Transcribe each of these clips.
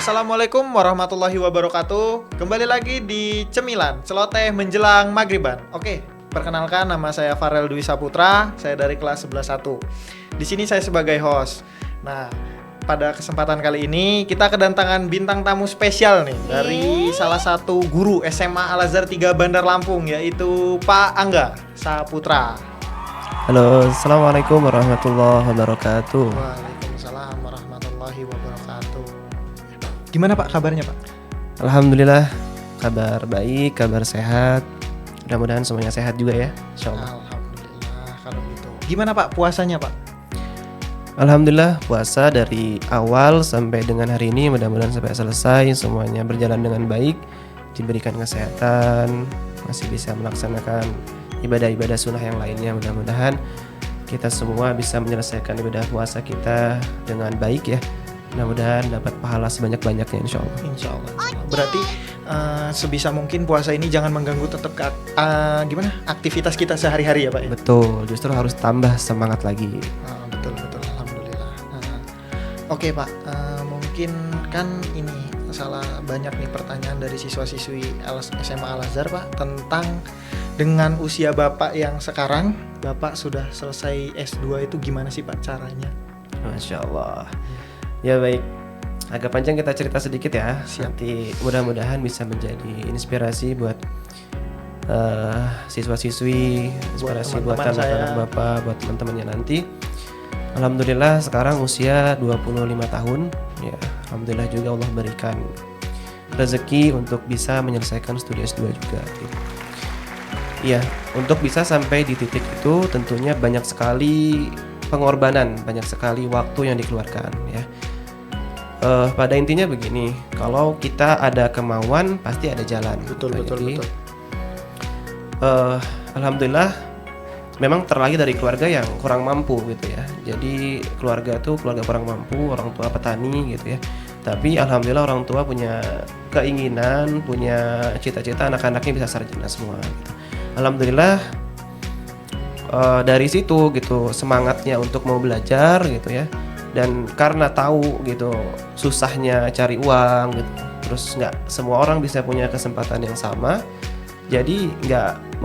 Assalamualaikum warahmatullahi wabarakatuh. Kembali lagi di Cemilan, celoteh menjelang maghriban. Oke, perkenalkan nama saya Farel Dwi Saputra, saya dari kelas 11-1. Di sini saya sebagai host. Nah, pada kesempatan kali ini kita kedatangan bintang tamu spesial nih dari salah satu guru SMA Al-Azhar 3 Bandar Lampung, yaitu Pak Angga Saputra. Halo, Assalamualaikum warahmatullahi wabarakatuh. Waalaikumsalam warahmatullahi wabarakatuh. Gimana Pak kabarnya Pak? Alhamdulillah, kabar baik, kabar sehat. Mudah-mudahan semuanya sehat juga ya, insyaallah. Alhamdulillah kalau gitu. Gimana Pak puasanya Pak? Alhamdulillah, puasa dari awal sampai dengan hari ini mudah-mudahan sampai selesai semuanya berjalan dengan baik, diberikan kesehatan, masih bisa melaksanakan ibadah-ibadah sunnah yang lainnya. Mudah-mudahan kita semua bisa menyelesaikan ibadah puasa kita dengan baik ya. Mudah-mudahan dapat pahala sebanyak-banyaknya insyaallah. Insyaallah. Berarti sebisa mungkin puasa ini jangan mengganggu tetap aktivitas kita sehari-hari ya Pak ya? Betul, justru harus tambah semangat lagi. Betul alhamdulillah. Oke Pak, mungkin kan ini banyak nih pertanyaan dari siswa-siswi SMA Al-Azhar Pak tentang dengan usia Bapak yang sekarang, Bapak sudah selesai S2 itu gimana sih Pak caranya? Masya Allah. Ya baik, agak panjang kita cerita sedikit ya. Nanti mudah-mudahan bisa menjadi inspirasi buat siswa-siswi, inspirasi buat anak-anak Bapak, buat teman-temannya nanti. Alhamdulillah sekarang usia 25 tahun ya. Alhamdulillah juga Allah berikan rezeki untuk bisa menyelesaikan studi S2 juga gitu. Iya, untuk bisa sampai di titik itu tentunya banyak sekali pengorbanan, banyak sekali waktu yang dikeluarkan ya. Pada intinya begini, kalau kita ada kemauan pasti ada jalan. Betul. Alhamdulillah memang terlahir dari keluarga yang kurang mampu gitu ya. Jadi keluarga kurang mampu, orang tua petani gitu ya. Tapi alhamdulillah orang tua punya keinginan, punya cita-cita anak-anaknya bisa sarjana semua gitu. Alhamdulillah dari situ gitu semangatnya untuk mau belajar gitu ya. Dan karena tahu gitu susahnya cari uang gitu, terus nggak semua orang bisa punya kesempatan yang sama, jadi nggak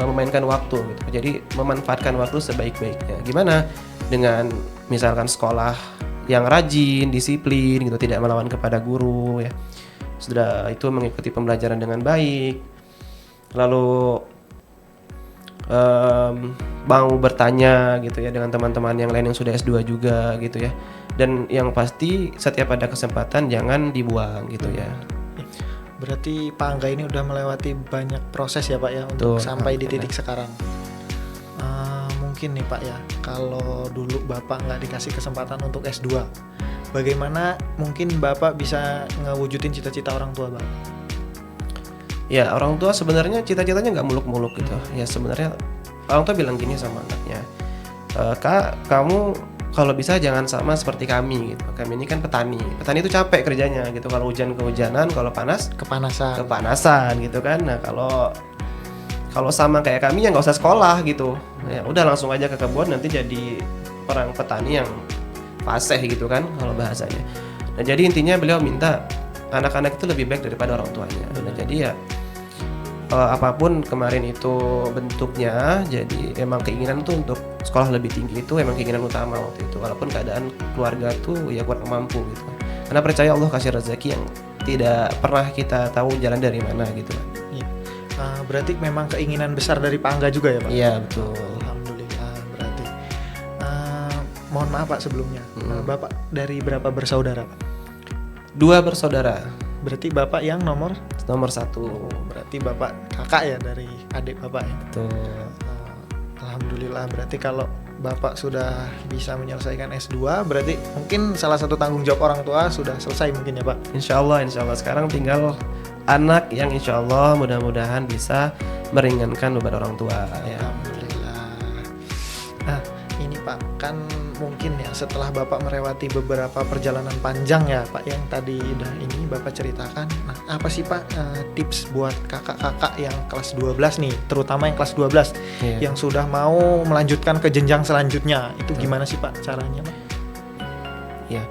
memainkan waktu gitu. Jadi memanfaatkan waktu sebaik-baiknya. Gimana dengan misalkan sekolah yang rajin, disiplin gitu, tidak melawan kepada guru ya. Sudah itu mengikuti pembelajaran dengan baik. Lalu mau bertanya gitu ya dengan teman-teman yang lain yang sudah S2 juga gitu ya. Dan yang pasti setiap ada kesempatan jangan dibuang gitu ya. Berarti Pak Angga ini udah melewati banyak proses ya Pak ya untuk sampai di titik sekarang. Mungkin nih Pak ya, kalau dulu Bapak nggak dikasih kesempatan untuk S2, bagaimana mungkin Bapak bisa ngewujudin cita-cita orang tua Bapak? Ya orang tua sebenarnya cita-citanya nggak muluk-muluk gitu. Ya sebenarnya orang tua bilang gini sama anaknya, Kak kamu kalau bisa jangan sama seperti kami gitu. Kami ini kan petani itu capek kerjanya gitu. Kalau hujan kehujanan, kalau panas kepanasan gitu kan. Nah kalau sama kayak kami ya nggak usah sekolah gitu. Ya udah langsung aja ke kebun, nanti jadi orang petani yang fasih gitu kan kalau bahasanya. Nah jadi intinya beliau minta anak-anak itu lebih baik daripada orang tuanya. Nah jadi ya apapun kemarin itu bentuknya, jadi emang keinginan tuh untuk sekolah lebih tinggi itu emang keinginan utama waktu itu. Walaupun keadaan keluarga tuh ya kurang mampu gitu. Karena percaya Allah kasih rezeki yang tidak pernah kita tahu jalan dari mana gitu. Iya. Berarti memang keinginan besar dari Pak Angga juga ya Pak? Iya betul. Alhamdulillah berarti. Mohon maaf Pak sebelumnya. Bapak dari berapa bersaudara Pak? 2 bersaudara. Berarti Bapak yang nomor 1. Berarti Bapak kakak ya dari adik Bapak ya? Betul. Alhamdulillah berarti kalau Bapak sudah bisa menyelesaikan S2, berarti mungkin salah satu tanggung jawab orang tua sudah selesai mungkin ya Pak? Insya Allah sekarang tinggal anak yang insya Allah mudah-mudahan bisa meringankan beban orang tua ya. Alhamdulillah. Nah ini Pak, kan mungkin ya setelah Bapak melewati beberapa perjalanan panjang ya Pak yang tadi udah ini Bapak ceritakan. Nah apa sih Pak tips buat kakak-kakak yang kelas 12 nih, terutama yang kelas 12 yang sudah mau melanjutkan ke jenjang selanjutnya, itu gimana sih Pak caranya Pak? Ya,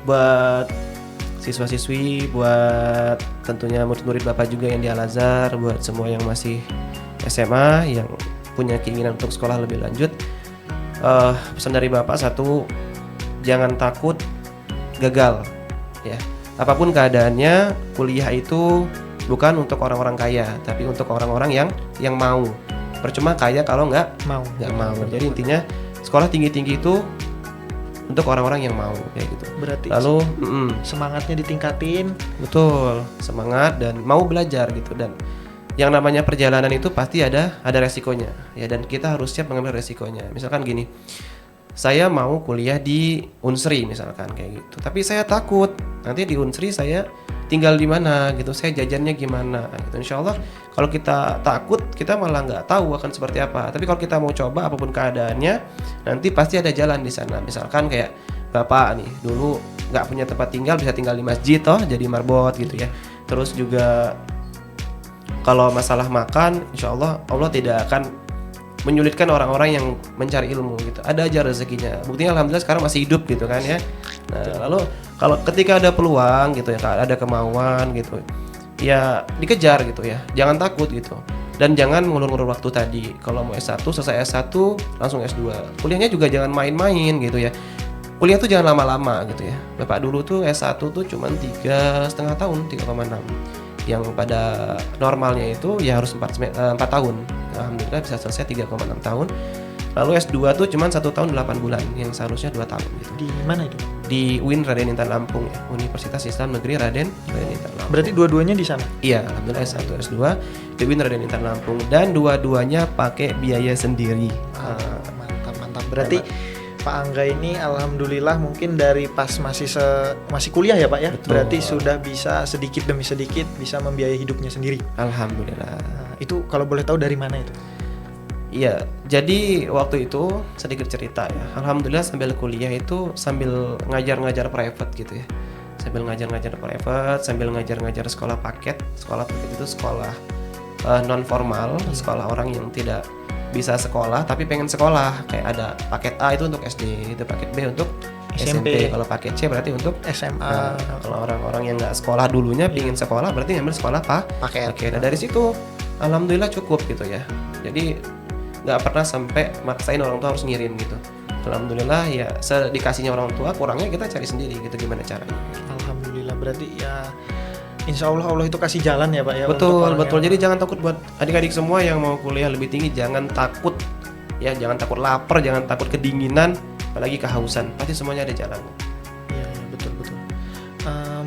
buat siswa-siswi, buat tentunya murid-murid Bapak juga yang di Al-Azhar, buat semua yang masih SMA yang punya keinginan untuk sekolah lebih lanjut. Pesan dari Bapak satu, jangan takut gagal ya. Apapun keadaannya, kuliah itu bukan untuk orang-orang kaya, tapi untuk orang-orang yang mau. Percuma kaya kalau nggak Mau. mau. Jadi intinya sekolah tinggi-tinggi itu untuk orang-orang yang mau kayak gitu. Berarti Lalu semangatnya ditingkatin. betul, semangat dan mau belajar gitu. Dan yang namanya perjalanan itu pasti ada resikonya ya, dan kita harus siap mengambil resikonya. Misalkan gini, saya mau kuliah di Unsri misalkan kayak gitu, tapi saya takut nanti di Unsri saya tinggal di mana gitu, saya jajannya gimana gitu. Insya Allah kalau kita takut, kita malah nggak tahu akan seperti apa. Tapi kalau kita mau coba apapun keadaannya, nanti pasti ada jalan di sana. Misalkan kayak Bapak nih dulu nggak punya tempat tinggal, bisa tinggal di masjid toh, jadi marbot gitu ya. Terus juga kalau masalah makan, insya Allah Allah tidak akan menyulitkan orang-orang yang mencari ilmu gitu. Ada aja rezekinya. Buktinya alhamdulillah sekarang masih hidup gitu kan ya. Nah, lalu kalau ketika ada peluang gitu ya, ada kemauan gitu, ya dikejar gitu ya. Jangan takut gitu. Dan jangan ngulur-ngulur waktu tadi. Kalau mau S1, selesai S1 langsung S2. Kuliahnya juga jangan main-main gitu ya. Kuliah tuh jangan lama-lama gitu ya. Bapak dulu tuh S1 tuh cuman 3,5 tahun, 3,6. Yang pada normalnya itu ya harus 4 tahun. Alhamdulillah bisa selesai 3,6 tahun. Lalu S2 tuh cuma 1 tahun 8 bulan, yang seharusnya 2 tahun gitu. Di mana itu? Di UIN Raden Intan Lampung ya, Universitas Islam Negeri Raden Intan Lampung. Berarti dua-duanya di sana. Iya, alhamdulillah S1 S2 di UIN Raden Intan Lampung, dan dua-duanya pakai biaya sendiri. Mantap. Berarti Pak Angga ini alhamdulillah mungkin dari pas masih kuliah ya Pak ya. Betul. Berarti sudah bisa sedikit demi sedikit bisa membiayai hidupnya sendiri. Alhamdulillah. Nah, itu kalau boleh tahu dari mana itu? Iya, jadi waktu itu sedikit cerita ya. Alhamdulillah sambil kuliah itu sambil ngajar-ngajar private gitu ya. Sambil ngajar-ngajar private, sambil ngajar-ngajar sekolah paket. Sekolah paket itu sekolah non formal, sekolah orang yang tidak bisa sekolah tapi pengen sekolah. Kayak ada paket A itu untuk SD, itu paket B untuk SMP. Kalau paket C berarti untuk SMA. Kalau orang-orang yang nggak sekolah dulunya pingin sekolah, berarti ngambil sekolah Paket. Nah dari situ alhamdulillah cukup gitu ya. Jadi nggak pernah sampai maksain orang tua harus ngirim gitu. Alhamdulillah ya dikasihnya orang tua, kurangnya kita cari sendiri gitu gimana caranya. Alhamdulillah, berarti ya insya Allah itu kasih jalan ya Pak ya. Betul. Jadi jangan takut buat adik-adik semua yang mau kuliah lebih tinggi, jangan takut ya, jangan takut lapar, jangan takut kedinginan, apalagi kehausan. Pasti semuanya ada jalan. Iya betul.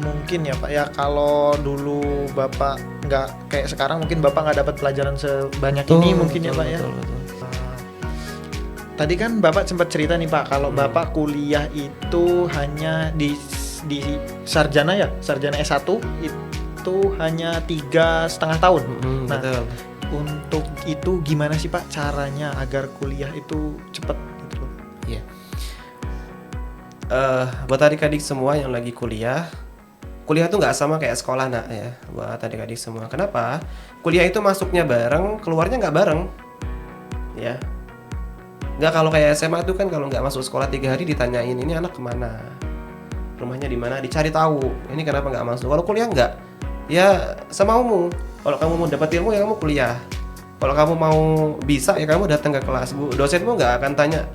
Mungkin ya Pak ya, kalau dulu Bapak nggak kayak sekarang, mungkin Bapak nggak dapat pelajaran sebanyak ini mungkin ya Pak ya. Betul. Tadi kan Bapak sempat cerita nih Pak, kalau Bapak kuliah itu hanya di sarjana ya, sarjana S1 itu hanya 3,5 tahun. Nah, betul. Untuk itu gimana sih Pak caranya agar kuliah itu cepat gitu loh? Iya. Buat adik-adik semua yang lagi kuliah tuh nggak sama kayak sekolah nak ya. Buat adik-adik semua. Kenapa? Kuliah itu masuknya bareng, keluarnya nggak bareng. Ya. Nggak kalau kayak SMA itu kan, kalau nggak masuk sekolah 3 hari ditanyain ini anak kemana, rumahnya di mana, dicari tahu. Ini kenapa nggak masuk? Kalau kuliah nggak, ya semaumu. Kalau kamu mau dapat ilmu ya kamu kuliah. Kalau kamu mau bisa ya kamu datang ke kelas. Dosenmu nggak akan tanya,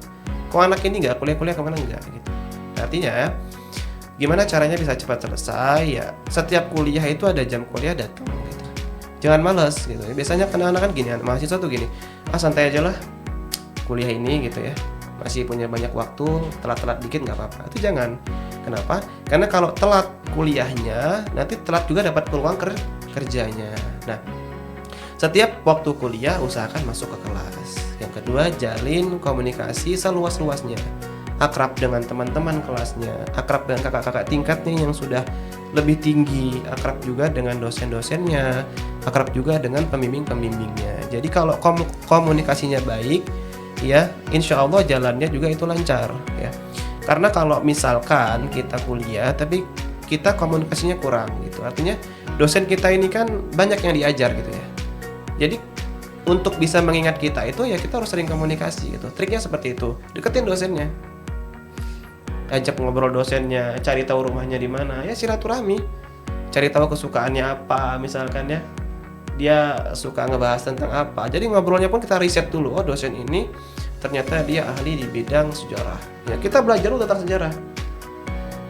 kok anak ini nggak kuliah kemana, nggak gitu. Artinya gimana caranya bisa cepat selesai ya? Setiap kuliah itu ada jam kuliah, datang gitu. Jangan malas gitu. Biasanya anak-anak kan gini, mahasiswa tuh gini, santai aja lah kuliah ini gitu ya, masih punya banyak waktu, telat-telat dikit nggak apa-apa. Itu jangan. Kenapa? Karena kalau telat kuliahnya, nanti telat juga dapat peluang kerjanya. Nah, setiap waktu kuliah usahakan masuk ke kelas. Yang kedua, jalin komunikasi seluas-luasnya. Akrab dengan teman-teman kelasnya, akrab dengan kakak-kakak tingkatnya yang sudah lebih tinggi, akrab juga dengan dosen-dosennya, akrab juga dengan pembimbing-pembimbingnya. Jadi kalau komunikasinya baik, ya insya Allah jalannya juga itu lancar ya. Karena kalau misalkan kita kuliah tapi kita komunikasinya kurang gitu, artinya dosen kita ini kan banyak yang diajar gitu ya. Jadi untuk bisa mengingat kita itu ya kita harus sering komunikasi gitu. Triknya seperti itu, deketin dosennya. ajak ngobrol dosennya, cari tahu rumahnya di mana, ya silaturahmi, cari tahu kesukaannya apa, misalkan ya dia suka ngebahas tentang apa. Jadi ngobrolnya pun kita riset dulu, oh dosen ini ternyata dia ahli di bidang sejarah. Ya kita belajar dulu tentang sejarah.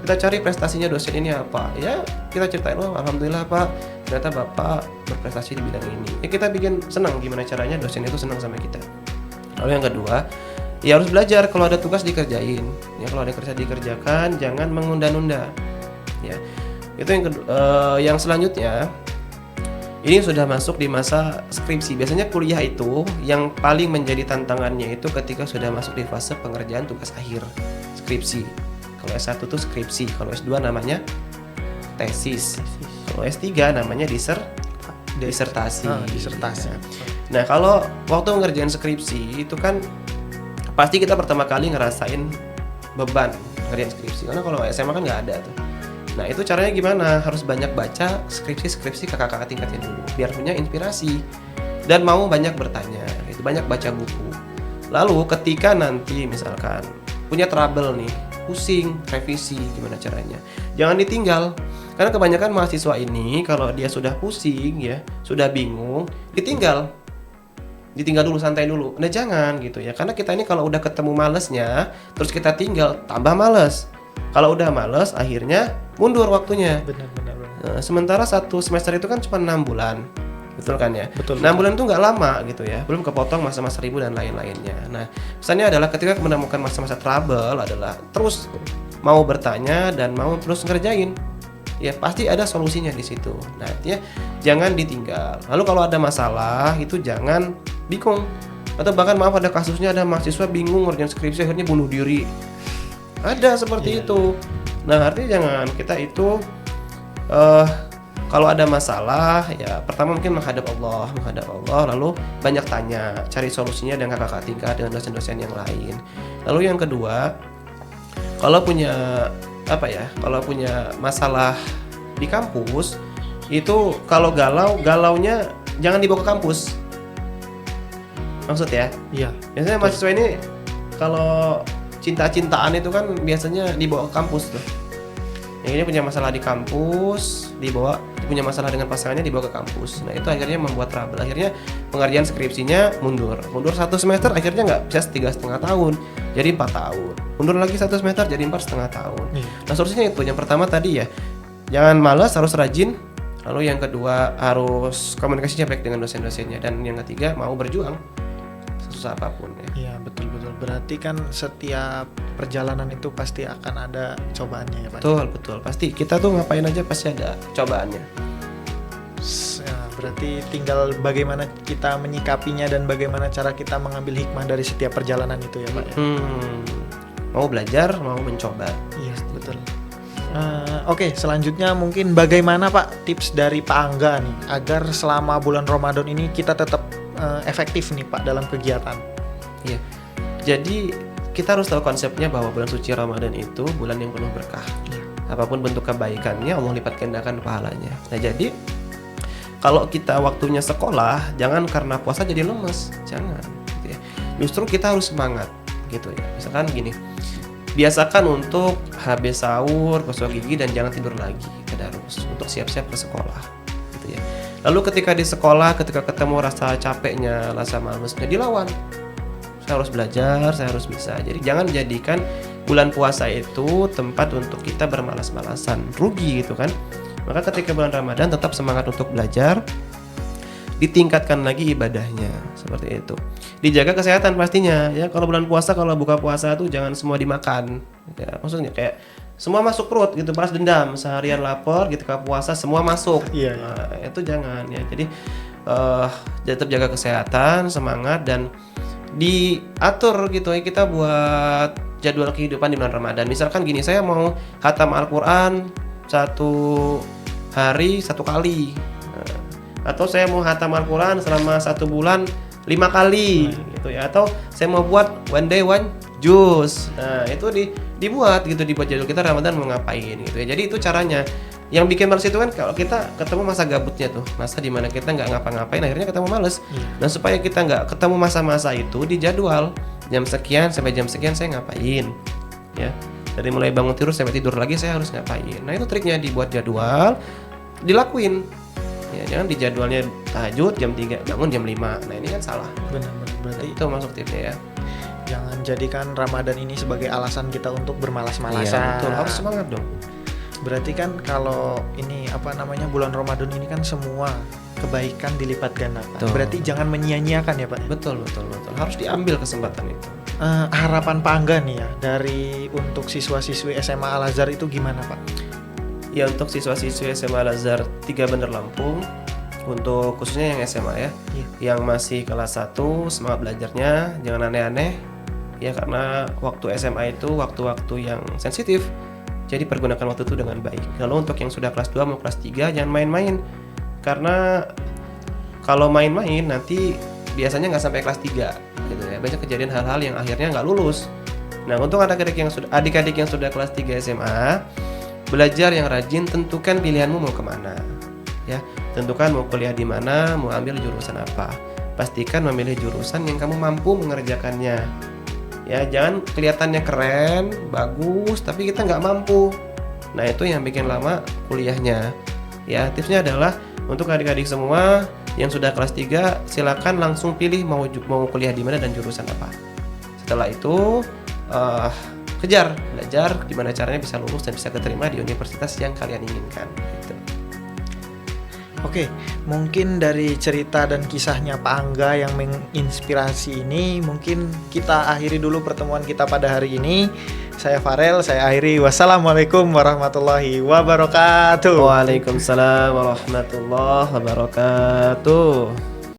Kita cari prestasinya dosen ini apa. Ya kita ceritain, oh alhamdulillah Pak, ternyata Bapak berprestasi di bidang ini. Ya kita bikin senang gimana caranya dosen itu senang sama kita. Lalu yang kedua, ya harus belajar, kalau ada tugas dikerjain. Ya kalau ada kerja dikerjakan, jangan mengunda-nunda. Ya. Itu yang kedua. Yang selanjutnya, ini sudah masuk di masa skripsi. Biasanya kuliah itu yang paling menjadi tantangannya itu ketika sudah masuk di fase pengerjaan tugas akhir, skripsi. Kalau S1 itu skripsi, kalau S2 namanya tesis. Kalau S3 namanya disertasi. Disertasi. Nah, kalau waktu ngerjain skripsi itu kan pasti kita pertama kali ngerasain beban ngerjain skripsi. Karena kalau SMA kan nggak ada tuh. Nah, itu caranya gimana? Harus banyak baca skripsi kakak-kakak tingkatnya dulu biar punya inspirasi dan mau banyak bertanya, itu banyak baca buku. Lalu ketika nanti misalkan punya trouble nih, pusing, revisi gimana caranya? Jangan ditinggal. Karena kebanyakan mahasiswa ini kalau dia sudah pusing ya, sudah bingung, ditinggal dulu, santai dulu. Nah, jangan gitu ya. Karena kita ini kalau udah ketemu malesnya, terus kita tinggal, tambah males. Kalau udah males, akhirnya mundur waktunya. Benar. Nah, sementara satu semester itu kan cuma 6 bulan, betul kan ya? Betul. 6 bulan itu nggak lama gitu ya, belum kepotong masa-masa ribu dan lain-lainnya. Nah, pesannya adalah ketika menemukan masa-masa trouble adalah terus mau bertanya dan mau terus ngerjain. Ya pasti ada solusinya di situ. Nah, artinya jangan ditinggal. Lalu kalau ada masalah itu jangan bingung. Atau bahkan maaf, ada kasusnya ada mahasiswa bingung ngerjain skripsi akhirnya bunuh diri. Ada seperti itu. Nah, artinya jangan, kita itu kalau ada masalah ya pertama mungkin menghadap Allah, lalu banyak tanya, cari solusinya dengan kakak tingkat, dengan dosen-dosen yang lain. Lalu yang kedua, kalau punya masalah di kampus itu kalau galaunya jangan dibawa ke kampus. Maksud ya? Iya. Biasanya mahasiswa ini kalau cinta-cintaan itu kan biasanya dibawa ke kampus tuh. Yang ini punya masalah di kampus, punya masalah dengan pasangannya dibawa ke kampus. Nah, itu akhirnya membuat trouble. Akhirnya pengerjaan skripsinya mundur 1 semester, akhirnya nggak bisa 3,5 tahun, jadi 4 tahun. Mundur lagi 1 semester, jadi 4,5 tahun. Nah, solusinya itu yang pertama tadi ya, jangan malas, harus rajin. Lalu yang kedua harus komunikasinya baik dengan dosen-dosennya, dan yang ketiga mau berjuang susah apapun ya. Iya, betul. Berarti kan setiap perjalanan itu pasti akan ada cobaannya ya, Pak. Betul. Pasti kita tuh ngapain aja pasti ada cobaannya. Ya, berarti tinggal bagaimana kita menyikapinya dan bagaimana cara kita mengambil hikmah dari setiap perjalanan itu ya, Pak ya. Mau belajar, mau mencoba. Iya, betul. Oke, selanjutnya mungkin bagaimana Pak tips dari Pak Angga nih agar selama bulan Ramadan ini kita tetap efektif nih Pak dalam kegiatan. Iya. Jadi kita harus tahu konsepnya bahwa bulan suci Ramadan itu bulan yang penuh berkah. Apapun bentuk kebaikannya Allah lipat gandakan pahalanya. Nah, jadi kalau kita waktunya sekolah, jangan karena puasa jadi lemes, jangan. Gitu ya. Justru kita harus semangat, gitu ya. Misalkan gini, biasakan untuk habis sahur, gosok gigi dan jangan tidur lagi, tadarus untuk siap-siap ke sekolah, gitu ya. Lalu ketika di sekolah, ketika ketemu rasa capeknya, rasa malesnya, dilawan. Saya harus belajar, saya harus bisa. Jadi jangan jadikan bulan puasa itu tempat untuk kita bermalas-malasan, rugi gitu kan. Maka ketika bulan Ramadan tetap semangat untuk belajar, ditingkatkan lagi ibadahnya, seperti itu. Dijaga kesehatan pastinya ya. Kalau bulan puasa, kalau buka puasa tuh jangan semua dimakan. Ya, maksudnya kayak semua masuk perut gitu, balas dendam, seharian lapar, ketika puasa semua masuk. Iya. Nah, itu jangan ya. Jadi tetap jaga kesehatan, semangat, dan diatur gitu ya, kita buat jadwal kehidupan di bulan Ramadan. Misalkan gini, saya mau khatam Al-Quran 1 hari 1 kali, atau saya mau khatam Al-Quran selama 1 bulan 5 kali gitu ya, atau saya mau buat one day one juz. Nah, itu dibuat jadwal kita Ramadan mau ngapain gitu ya. Jadi itu caranya. Yang bikin males itu kan kalau kita ketemu masa gabutnya tuh, masa dimana kita nggak ngapa-ngapain, akhirnya ketemu males. Dan supaya kita nggak ketemu masa-masa itu, di jadwal jam sekian sampai jam sekian saya ngapain, ya. Dari mulai bangun tidur sampai tidur lagi saya harus ngapain. Nah itu triknya, dibuat jadwal, dilakuin. Ya, jangan di jadwalnya tahajud jam 3, bangun jam 5. Nah ini kan salah. Benar-benar. Berarti Itu masuk tipsnya ya. jangan jadikan Ramadan ini sebagai alasan kita untuk bermalas-malasan. Iya, betul. Harus semangat dong. Berarti kan kalau ini bulan Ramadan ini kan semua kebaikan dilipat ganda, Pak. Betul. Berarti jangan menyia-nyiakan ya, Pak. Betul. Harus diambil kesempatan itu. Harapan Pak Angga nih ya dari untuk siswa-siswi SMA Al Azhar itu gimana, Pak? Ya untuk siswa-siswi SMA Al Azhar 3 Bandar Lampung, untuk khususnya yang SMA ya, Iya. yang masih kelas 1, semangat belajarnya, jangan aneh-aneh ya, karena waktu SMA itu waktu-waktu yang sensitif, jadi pergunakan waktu itu dengan baik. Kalau untuk yang sudah kelas 2 mau kelas 3 jangan main-main, karena kalau main-main nanti biasanya nggak sampai kelas 3 gitu ya, banyak kejadian hal-hal yang akhirnya nggak lulus. Nah untuk adik-adik yang sudah kelas 3 SMA, belajar yang rajin, tentukan pilihanmu mau kemana ya, tentukan mau kuliah di mana, mau ambil jurusan apa, pastikan memilih jurusan yang kamu mampu mengerjakannya ya, jangan kelihatannya keren, bagus, tapi kita nggak mampu. Nah itu yang bikin lama kuliahnya ya. Tipsnya adalah untuk adik-adik semua yang sudah kelas 3, silakan langsung pilih mau kuliah di mana dan jurusan apa. Setelah itu kejar belajar gimana caranya bisa lulus dan bisa keterima di universitas yang kalian inginkan gitu. Oke, mungkin dari cerita dan kisahnya Pak Angga yang menginspirasi ini, mungkin kita akhiri dulu pertemuan kita pada hari ini. Saya Farel, saya akhiri. Wassalamualaikum warahmatullahi wabarakatuh. Waalaikumsalam warahmatullahi wabarakatuh.